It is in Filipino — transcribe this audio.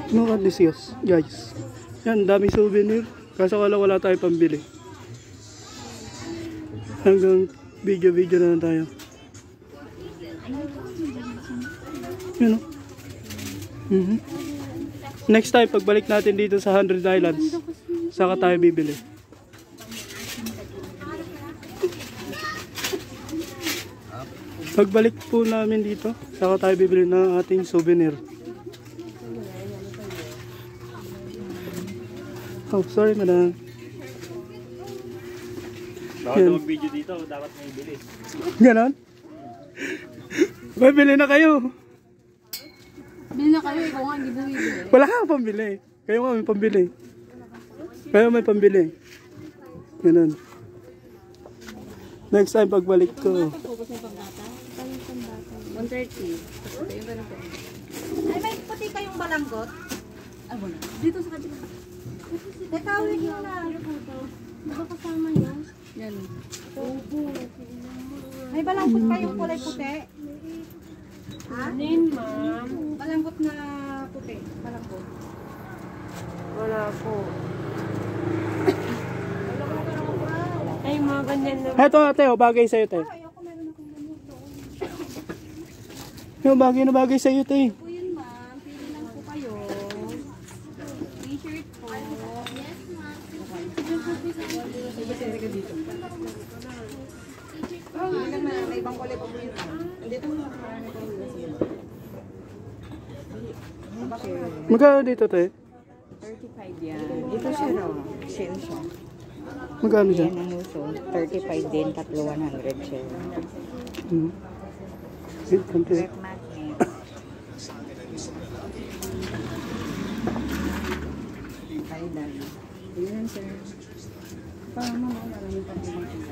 Look at this guys. Yan, daming souvenir. Kaso wala tayo pambili. Hanggang video na lang tayo. Yun o. Next time, pagbalik natin dito sa 100 Islands, saka tayo bibili. Pagbalik po namin dito, saka tayo bibili ng ating souvenir. Oh, sorry madam. Bawal mag-video dito, dapat may bilis. Ganon? May bili na kayo. Bili na kayo, ikaw nga hindi bumibili. Wala kang pambili. Kayo nga may pambili. Kayo may pambili. Ganon. Next time pagbalik ko. Focus na pambata. 130. Ay, may puti kayong balanggot? Ah, wala. Dito sa kabila. Dekawin nyo na. Diba kasama niya? Yan. May balanggot kayong kulay puti? Ha? Nin, ma'am. Balanggot na puti. Balanggot. Wala po. Ay, mga ganyan na. Eto ate, oh, bagay sa'yo te. Ayoko meron akong ganyan doon. Yung bagay na bagay sa'yo te. Po yun, ma'am. Pili lang po kayo. T-shirt po. Yes, ma'am. May ibang kulay po po yun. Andito mo na. Magkano dito te? 35 yan. Dito siya raw. Sale siya. Magkano dyan? Yan ang muso. 35 din. Tatlo 100 siya. Konti. Red magnet. Hi, Daddy. Yan, sir. Paano mo maraming pagkakas?